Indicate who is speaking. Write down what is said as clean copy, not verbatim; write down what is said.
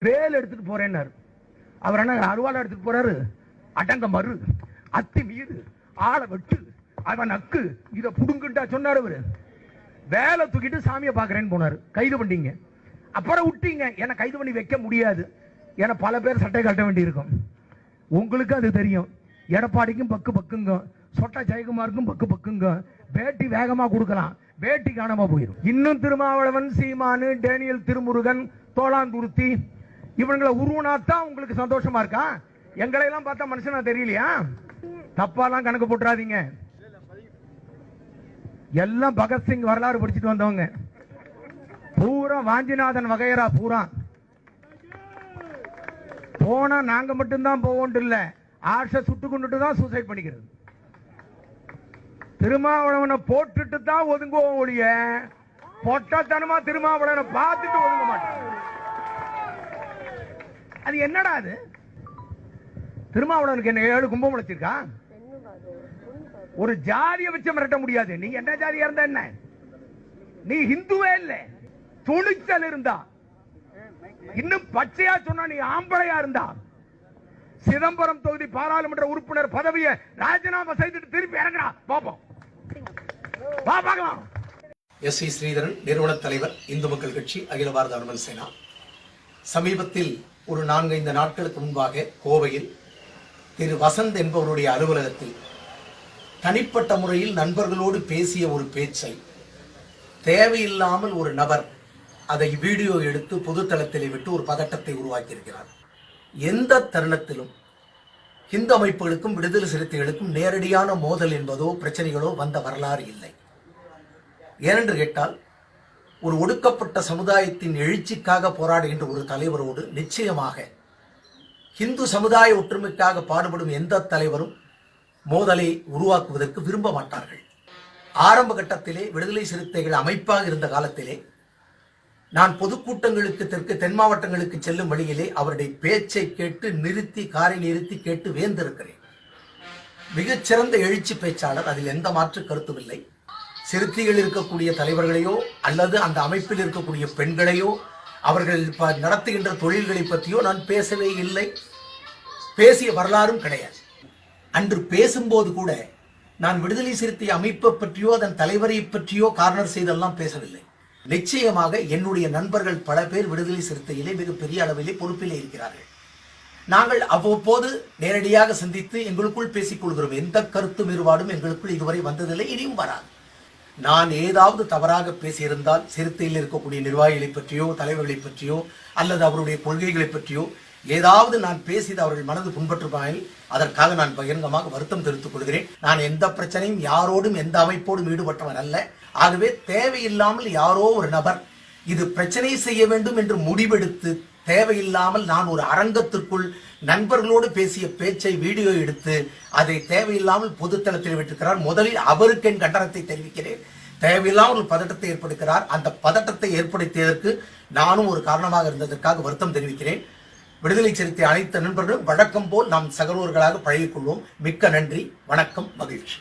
Speaker 1: வேல் எடுத்துட்டு போறேன்னாரு. அவர் என்ன அருவாளை எடுத்துட்டு போறாரு? அடங்க மறு, அத்தி மீறு, ஆளை வெட்டு, அவன் நக்கு, இதை புடுங்குண்டா சொன்னாரு. அவரு வேலை தூக்கிட்டு சாமியை பாக்குறேன்னு போனாரு. கைது பண்ணிங்க. அப்புறம் விட்டீங்க. என்ன கைது பண்ணி வைக்க முடியாது. ஏன்னா பல பேர் சட்டை கட்ட வேண்டி இருக்கும். உங்களுக்கு அது தெரியும். எடப்பாடிக்கும் பக்கு பக்குங்க, சொட்ட ஜெயக்குமாருக்கும் பக்கு பக்குங்க. பேட்டி வேகமா கொடுக்கலாம், பேட்டி காணாம போயிடும். இன்னும் திருமாவளவன், சீமானு, டேனியல் திருமுருகன், தோளாந்துருத்தி இவங்களை உருவனாத்தான் உங்களுக்கு சந்தோஷமா இருக்கா? எங்களை எல்லாம் பார்த்தா மனுஷனா தெரியலையா? தப்பாலாம் கணக்கு போட்டுறாதீங்க. எல்லாம் பகத்சிங் வரலாறு படிச்சுட்டு வந்தவங்க. பூரா வாஞ்சிநாதன் வகையரா பூரா போனா நாங்க மட்டும்தான் போவோம் இல்ல, ஆசை சுட்டு கொண்டுட்டு தான் சூசைட் பண்ணிக்கிறது. திருமாவளவனை போட்டுட்டு தான் ஒதுங்குவோம் ஒழிய பொட்டத்தனமா திருமாவளவனை பார்த்துட்டு ஒதுங்க மாட்டோம். அது என்னடா அது? திருமாவளவனுக்கு என்ன 7 கும்பம் முளைச்சிருக்கா? ஒரு ஜாதியை வச்சு மிரட்ட முடியாது. நீ என்ன ஜாதியா இருந்தா என்ன? நீ ஹிந்துவே இல்ல. துணிச்சல் இருந்தா, இன்னும் பச்சையா சொன்னா நீ ஆம்பளையா இருந்தா, சிதம்பரம் தொகுதி பாராளுமன்ற உறுப்பினர் பதவியை ராஜினாமா செய்துட்டு திருப்பி இறங்கடா பாப்போம்.
Speaker 2: எஸ். வி. ஸ்ரீதரன், நிறுவன தலைவர், இந்து மக்கள் கட்சி, அகில பாரத அனுமன் சேனா. சமீபத்தில் ஒரு 4-5 நாட்களுக்கு முன்பாக கோவையில் திரு வசந்த் என்பவருடைய அலுவலகத்தில் தனிப்பட்ட முறையில் நண்பர்களோடு பேசிய ஒரு பேச்சை தேவையில்லாமல் ஒரு நபர் அதை வீடியோ எடுத்து பொதுத்தளத்தில் விட்டு ஒரு பதட்டத்தை உருவாக்கியிருக்கிறார். எந்த தருணத்திலும் இந்து அமைப்புகளுக்கும் விடுதலை சிறுத்தைகளுக்கும் நேரடியான மோதல் என்பதோ பிரச்சனைகளோ வந்த வரலாறு இல்லை. ஏனென்று கேட்டால், ஒரு ஒடுக்கப்பட்ட சமுதாயத்தின் எழுச்சிக்காக போராடுகின்ற ஒரு தலைவரோடு நிச்சயமாக இந்து சமுதாய ஒற்றுமைக்காக பாடுபடும் எந்த தலைவரும் மோதலை உருவாக்குவதற்கு விரும்ப மாட்டார்கள். ஆரம்ப கட்டத்திலே விடுதலை சிறுத்தைகள் அமைப்பாக இருந்த காலத்திலே நான் பொதுக்கூட்டங்களுக்கு தென் மாவட்டங்களுக்கு செல்லும் வழியிலே அவருடைய பேச்சை கேட்டு காரை நிறுத்தி கேட்டு வேந்திருக்கிறேன். மிகச்சிறந்த எழுச்சி பேச்சாளர், அதில் எந்த மாற்று கருத்தும் இல்லை. சிறுத்தைகள் இருக்கக்கூடிய தலைவர்களையோ அல்லது அந்த அமைப்பில் இருக்கக்கூடிய பெண்களையோ அவர்கள் நடத்துகின்ற தொழில்களை பற்றியோ நான் பேசவே இல்லை. பேசிய வரலாறும் கிடையாது. அன்று பேசும்போது கூட நான் விடுதலை சிறுத்தை அமைப்பை பற்றியோ அதன் தலைவரை பற்றியோ கார்னர் செய்தெல்லாம் பேசவில்லை. நிச்சயமாக என்னுடைய நண்பர்கள் பல பேர் விடுதலை சிறுத்தையிலே மிகப்பெரிய அளவிலே பொறுப்பிலே இருக்கிறார்கள். நாங்கள் அவ்வப்போது நேரடியாக சந்தித்து எங்களுக்குள் பேசிக் கொள்கிறோம். எந்த கருத்து வேறுபாடும் எங்களுக்குள் இதுவரை வந்ததில்லை, இனியும் வராது. நான் ஏதாவது தவறாக பேசியிருந்தால் சிறுத்தையில் இருக்கக்கூடிய நிர்வாகிகளை பற்றியோ தலைவர்களை பற்றியோ அல்லது அவருடைய கொள்கைகளை பற்றியோ ஏதாவது நான் பேசியது அவர்கள் மனது புண்பற்றுப்பாயில் அதற்காக நான் பகிரங்கமாக வருத்தம் தெரிவித்துக் கொள்கிறேன். நான் எந்த பிரச்சனையும் யாரோடும் எந்த அமைப்போடும் ஈடுபட்டவன் அல்ல. ஆகவே தேவையில்லாமல் யாரோ ஒரு நபர் இது பிரச்சனை செய்ய வேண்டும் என்று முடிவெடுத்து தேவையில்லாமல் நான் ஒரு அரங்கத்திற்குள் நண்பர்களோடு பேசிய பேச்சை வீடியோ எடுத்து அதை தேவையில்லாமல் பொதுத்தளத்தில் விட்டிருக்கிறார். முதலில் அவருக்கு என் கண்டனத்தை தெரிவிக்கிறேன். தேவையில்லாமல் ஒரு பதட்டத்தை ஏற்படுத்துகிறார். அந்த பதட்டத்தை ஏற்படுத்தியதற்கு நானும் ஒரு காரணமாக இருந்ததற்காக வருத்தம் தெரிவிக்கிறேன். விடுதலை சிறுத்தை அனைத்து நண்பர்களும் வழக்கம் போல் நாம் சகோதரர்களாக பழகிக் கொள்வோம். மிக்க நன்றி, வணக்கம், மகிழ்ச்சி.